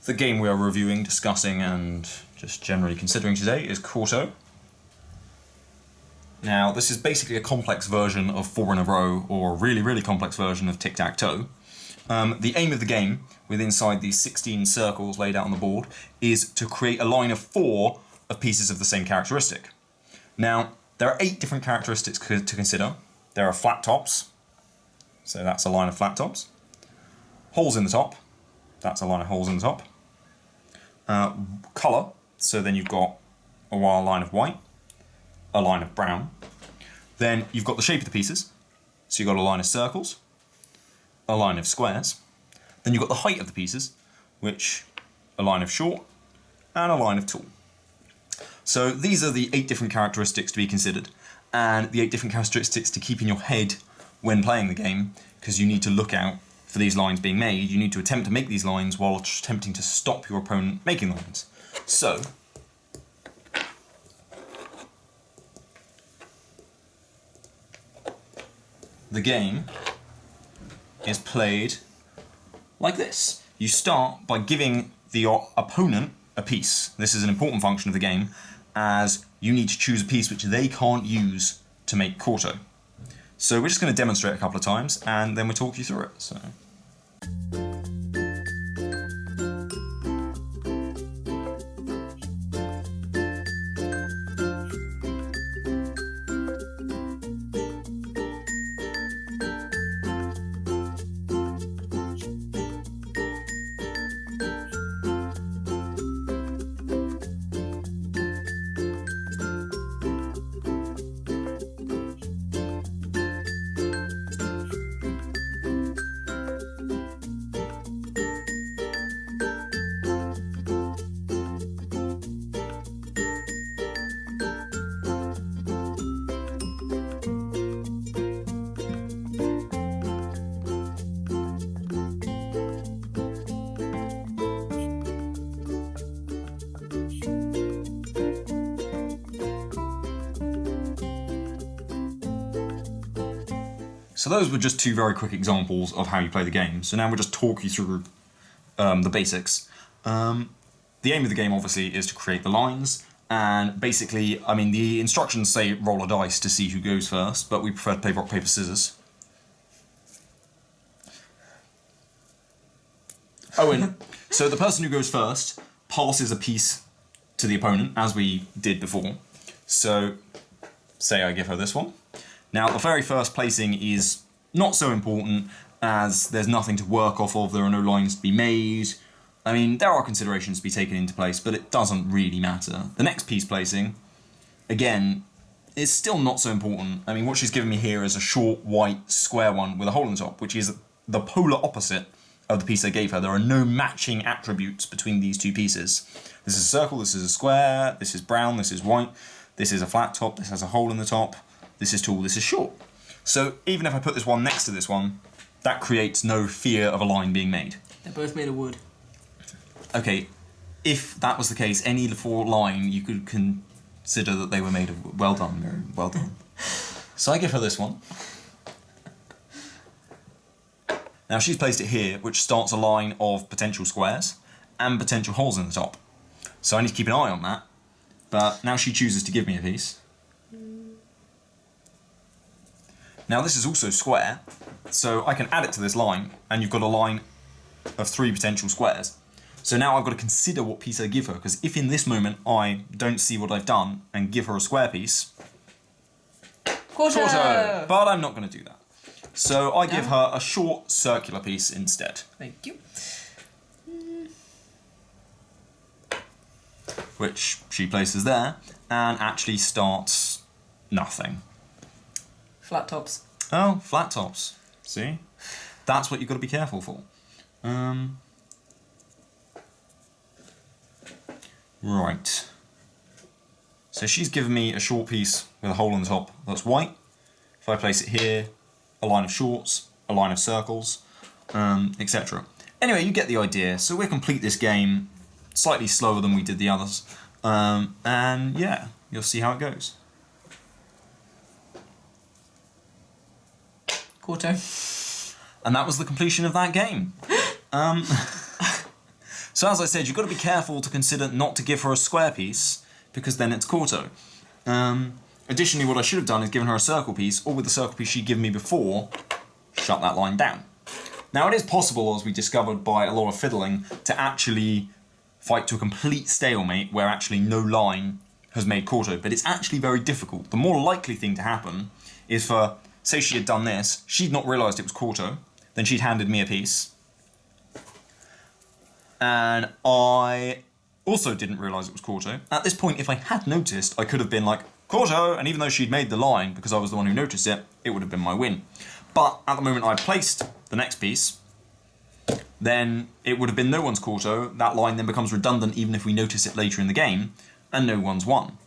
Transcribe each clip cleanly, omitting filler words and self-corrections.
The game we are reviewing, discussing, and just generally considering today is Quarto. Now, this is basically a complex version of 4 in a row, or a really, really complex version of tic-tac-toe. The aim of the game, with inside these 16 circles laid out on the board, is to create a line of 4 of pieces of the same characteristic. Now, there are 8 different characteristics to consider. There are flat tops, so that's a line of flat tops. Holes in the top, that's a line of holes in the top. Colour, so then you've got a line of white, a line of brown. Then you've got the shape of the pieces, so you've got a line of circles, a line of squares. Then you've got the height of the pieces, which a line of short and a line of tall. So these are the 8 different characteristics to be considered, and the 8 different characteristics to keep in your head when playing the game, because you need to look out for these lines being made. You need to attempt to make these lines while attempting to stop your opponent making lines. So, the game is played like this. You start by giving your opponent a piece. This is an important function of the game, as you need to choose a piece which they can't use to make Quarto. So we're just going to demonstrate a couple of times, and then we'll talk you through it. So. So those were just 2 very quick examples of how you play the game. So now we'll just talk you through the basics. The aim of the game, obviously, is to create the lines. And basically, I mean, the instructions say roll a dice to see who goes first, but we prefer to play rock, paper, scissors. Oh, and so the person who goes first passes a piece to the opponent, as we did before. So, say I give her this one. Now, the very first placing is not so important, as there's nothing to work off of, there are no lines to be made. I mean, there are considerations to be taken into place, but it doesn't really matter. The next piece placing, again, is still not so important. I mean, what she's given me here is a short, white, square one with a hole in the top, which is the polar opposite of the piece I gave her. There are no matching attributes between these 2 pieces. This is a circle, this is a square, this is brown, this is white, this is a flat top, this has a hole in the top. This is tall, this is short. So even if I put this one next to this one, that creates no fear of a line being made. They're both made of wood. Okay, if that was the case, any 4 line, you could consider that they were made of wood. Well done, Miriam, well done. So I give her this one. Now she's placed it here, which starts a line of potential squares and potential holes in the top. So I need to keep an eye on that. But now she chooses to give me a piece. Now this is also square, so I can add it to this line, and you've got a line of 3 potential squares. So now I've got to consider what piece I give her, because if in this moment I don't see what I've done and give her a square piece, Quarto! But I'm not going to do that. So I give her a short circular piece instead. Thank you. Which she places there, and actually starts nothing. Flat tops. Oh, flat tops. See? That's what you've got to be careful for. Right. So she's given me a short piece with a hole in the top that's white. If I place it here, a line of shorts, a line of circles, etc. Anyway, you get the idea. So we'll complete this game slightly slower than we did the others. And yeah, you'll see how it goes. Quarto. And that was the completion of that game. So as I said, you've got to be careful to consider not to give her a square piece, because then it's Quarto. Additionally, what I should have done is given her a circle piece, or with the circle piece she'd given me before, shut that line down. Now it is possible, as we discovered by a lot of fiddling, to actually fight to a complete stalemate where actually no line has made Quarto, but it's actually very difficult. The more likely thing to happen is for, say she had done this, she'd not realised it was Quarto, then she'd handed me a piece, and I also didn't realise it was Quarto. At this point, if I had noticed, I could have been like, Quarto, and even though she'd made the line, because I was the one who noticed it, it would have been my win. But at the moment I placed the next piece, then it would have been no one's Quarto. That line then becomes redundant even if we notice it later in the game, and no one's won.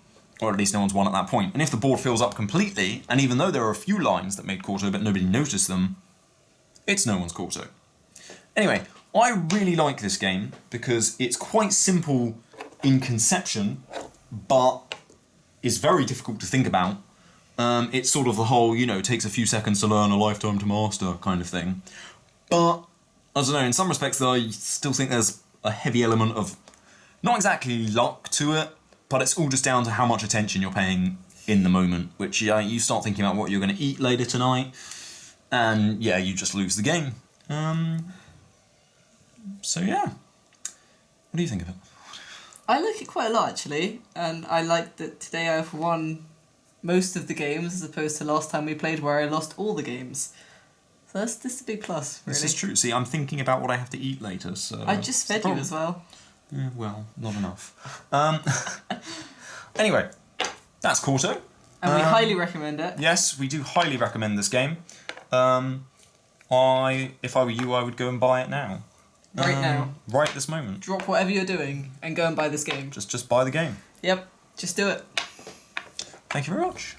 Or at least no one's won at that point. And if the board fills up completely, and even though there are a few lines that made Quarto but nobody noticed them, it's no one's Quarto. Anyway, I really like this game because it's quite simple in conception, but is very difficult to think about. It's sort of the whole, takes a few seconds to learn, a lifetime to master kind of thing. But, I don't know, in some respects though, I still think there's a heavy element of, not exactly luck to it, but it's all just down to how much attention you're paying in the moment, which you start thinking about what you're going to eat later tonight, and yeah, you just lose the game. So yeah. What do you think of it? I like it quite a lot, actually, and I like that today I've won most of the games as opposed to last time we played where I lost all the games. So this is a big plus, really. This is true. See, I'm thinking about what I have to eat later, so... I just fed you as well. Yeah, well, not enough. Anyway, that's Quarto. And we highly recommend it. Yes, we do highly recommend this game. If I were you, I would go and buy it now. Right now. Right this moment. Drop whatever you're doing and go and buy this game. Just buy the game. Yep, just do it. Thank you very much.